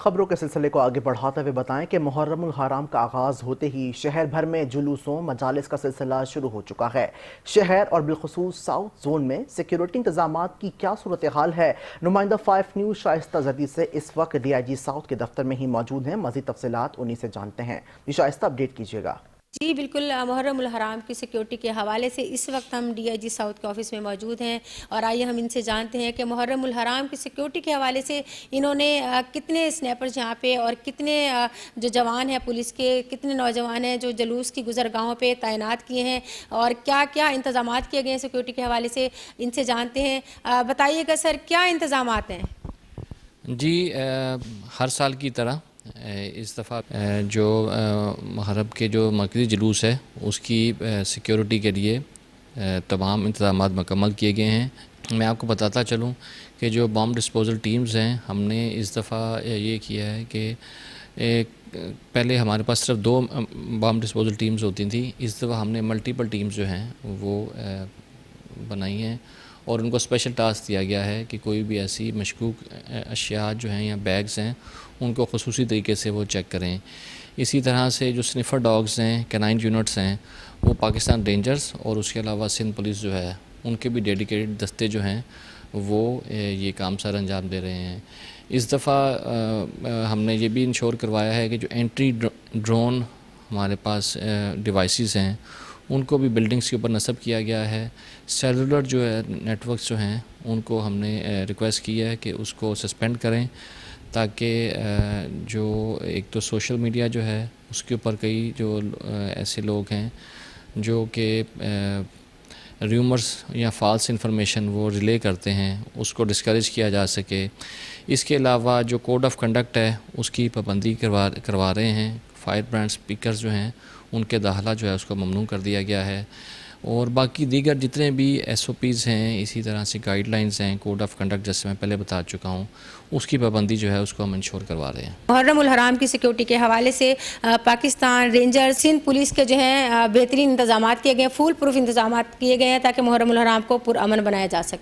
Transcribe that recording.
خبروں کے سلسلے کو آگے بڑھاتے ہوئے بتائیں کہ محرم الحرام کا آغاز ہوتے ہی شہر بھر میں جلوسوں مجالس کا سلسلہ شروع ہو چکا ہے۔ شہر اور بالخصوص ساؤتھ زون میں سیکیورٹی انتظامات کی کیا صورتحال ہے؟ نمائندہ 5 نیوز شائستہ زدید سے اس وقت ڈی آئی جی ساؤتھ کے دفتر میں ہی موجود ہیں، مزید تفصیلات انہی سے جانتے ہیں۔ جی شائستہ، اپڈیٹ کیجیے گا۔ جی بالکل، محرم الحرام کی سیکیورٹی کے حوالے سے اس وقت ہم ڈی آئی جی ساؤتھ کے آفس میں موجود ہیں، اور آئیے ہم ان سے جانتے ہیں کہ محرم الحرام کی سیکیورٹی کے حوالے سے انہوں نے کتنے سنیپرز یہاں پہ اور کتنے جو جوان ہیں پولیس کے، کتنے نوجوان ہیں جو جلوس کی گزرگاہوں پہ تعینات کیے ہیں، اور کیا کیا انتظامات کیے گئے ہیں سیکیورٹی کے حوالے سے ان سے جانتے ہیں۔ بتائیے گا سر، کیا انتظامات ہیں؟ جی، ہر سال کی طرح اس دفعہ جو محرم کے جو مرکزی جلوس ہے اس کی سیکیورٹی کے لیے تمام انتظامات مکمل کیے گئے ہیں۔ میں آپ کو بتاتا چلوں کہ جو بام ڈسپوزل ٹیمز ہیں، ہم نے اس دفعہ یہ کیا ہے کہ پہلے ہمارے پاس صرف 2 بام ڈسپوزل ٹیمز ہوتی تھیں، اس دفعہ ہم نے ملٹیپل ٹیمز جو ہیں وہ بنائی ہیں، اور ان کو اسپیشل ٹاسک دیا گیا ہے کہ کوئی بھی ایسی مشکوک اشیاء جو ہیں یا بیگز ہیں ان کو خصوصی طریقے سے وہ چیک کریں۔ اسی طرح سے جو سنیفر ڈاگز ہیں، کینائن یونٹس ہیں، وہ پاکستان رینجرز اور اس کے علاوہ سندھ پولیس جو ہے ان کے بھی ڈیڈیکیٹڈ دستے جو ہیں وہ یہ کام سر انجام دے رہے ہیں۔ اس دفعہ ہم نے یہ بھی انشور کروایا ہے کہ جو اینٹری ڈرون ہمارے پاس ڈیوائسز ہیں ان کو بھی بلڈنگز کے اوپر نصب کیا گیا ہے۔ سیلولر جو ہے نیٹ ورکس جو ہیں ان کو ہم نے ریکویسٹ کی ہے کہ اس کو سسپینڈ کریں، تاکہ جو ایک تو سوشل میڈیا جو ہے اس کے اوپر کئی جو ایسے لوگ ہیں جو کہ ریومرز یا فالس انفارمیشن وہ ریلے کرتے ہیں، اس کو ڈسکریج کیا جا سکے۔ اس کے علاوہ جو کوڈ آف کنڈکٹ ہے اس کی پابندی کروا رہے ہیں۔ فائر برانڈ سپیکرز جو ہیں ان کے داخلہ جو ہے اس کو ممنوع کر دیا گیا ہے، اور باقی دیگر جتنے بھی ایس او پیز ہیں، اسی طرح سے گائیڈ لائنز ہیں، کوڈ آف کنڈکٹ جیسے میں پہلے بتا چکا ہوں، اس کی پابندی جو ہے اس کو ہم انشور کروا رہے ہیں۔ محرم الحرام کی سیکیورٹی کے حوالے سے پاکستان رینجر، سندھ پولیس کے جو ہیں بہترین انتظامات کیے گئے ہیں، فول پروف انتظامات کیے گئے ہیں تاکہ محرم الحرام کو پرامن بنایا جا سکے۔